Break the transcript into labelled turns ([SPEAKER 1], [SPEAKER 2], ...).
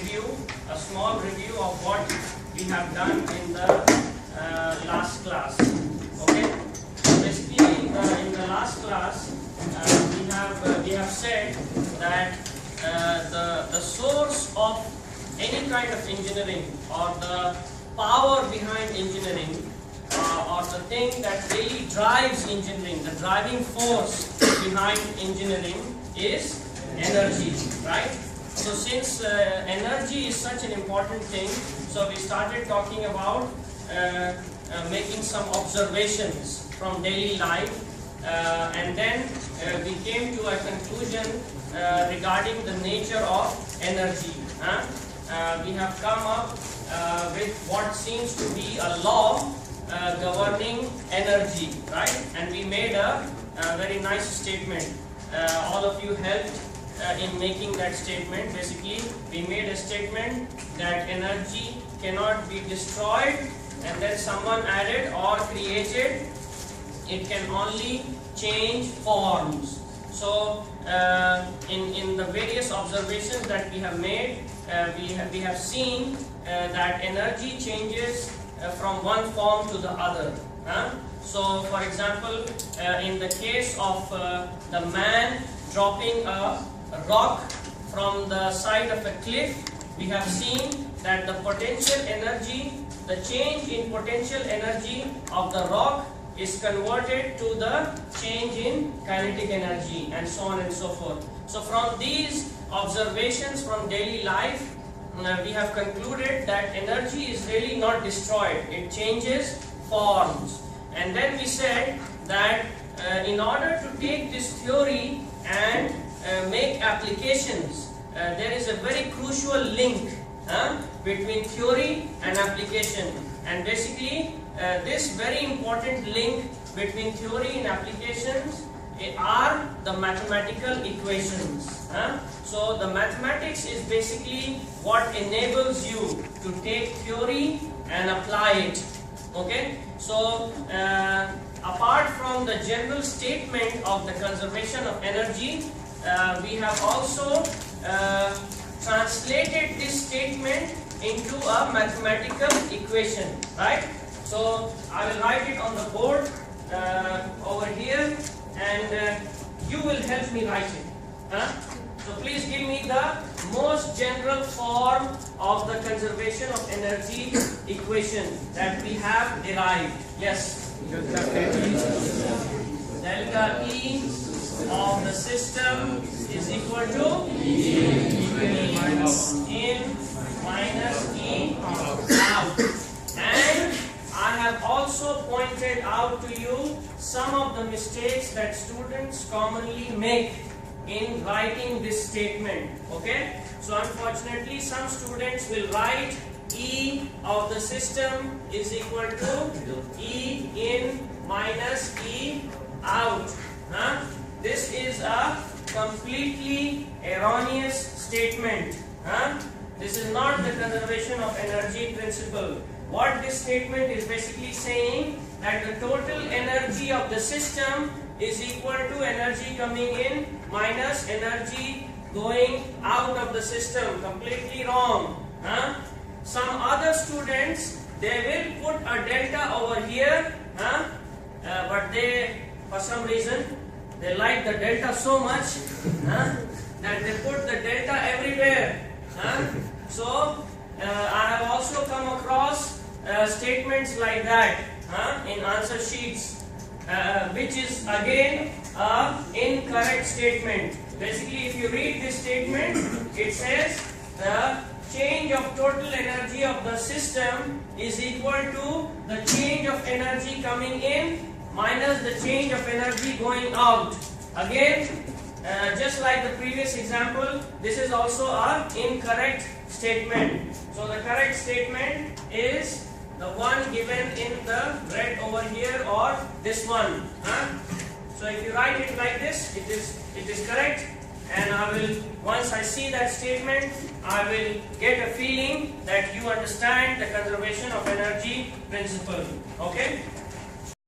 [SPEAKER 1] review, a small review of what we have done in the last class. Okay. Basically, in the last class, we have said that the source of any kind of engineering, or the power behind engineering, or the thing that really drives engineering, the driving force behind engineering is energy, right? So since energy is such an important thing, so we started talking about making some observations from daily life, and then we came to a conclusion regarding the nature of energy. We have come up with what seems to be a law governing energy, right? And we made a very nice statement. All of you helped in making that statement. Basically, we made a statement that energy cannot be destroyed, and then someone added or created. It can only change forms. So, in the various observations that we have made, we have seen that energy changes from one form to the other. So, for example, in the case of the man dropping a rock from the side of a cliff, we have seen that the potential energy, the change in potential energy of the rock is converted to the change in kinetic energy, and so on and so forth. So from these observations from daily life, we have concluded that energy is really not destroyed, it changes forms. And then we said that in order to take this theory and make applications, there is a very crucial link between theory and application. And basically, this very important link between theory and applications are the mathematical equations. So the mathematics is basically what enables you to take theory and apply it. Okay, so apart from the general statement of the conservation of energy, we have also translated this statement into a mathematical equation, right? So I will write it on the board over here, and you will help me write it. So please give me the most general form of the conservation of energy equation that we have derived. Yes. Delta E of the system is equal to E in minus E out. And I have also pointed out to you some of the mistakes that students commonly make in writing this statement. Okay, so unfortunately some students will write E of the system is equal to E in minus E out. This is a completely erroneous statement. This is not the conservation of energy principle. What this statement is basically saying, that the total energy of the system is equal to energy coming in minus energy going out of the system. Completely wrong. Some other students, they will put a delta over here, but they, for some reason, they like the delta so much that they put the delta everywhere. So I have also come across statements like that in answer sheets, which is again an incorrect statement. Basically, if you read this statement, it says the change of total energy of the system is equal to the change of energy coming in minus the change of energy going out. Again, just like the previous example, this is also an incorrect statement. So the correct statement is the one given in the red over here, or this one. So if you write it like this, it is correct. And I will, once I see that statement, I will get a feeling that you understand the conservation of energy principle. Okay?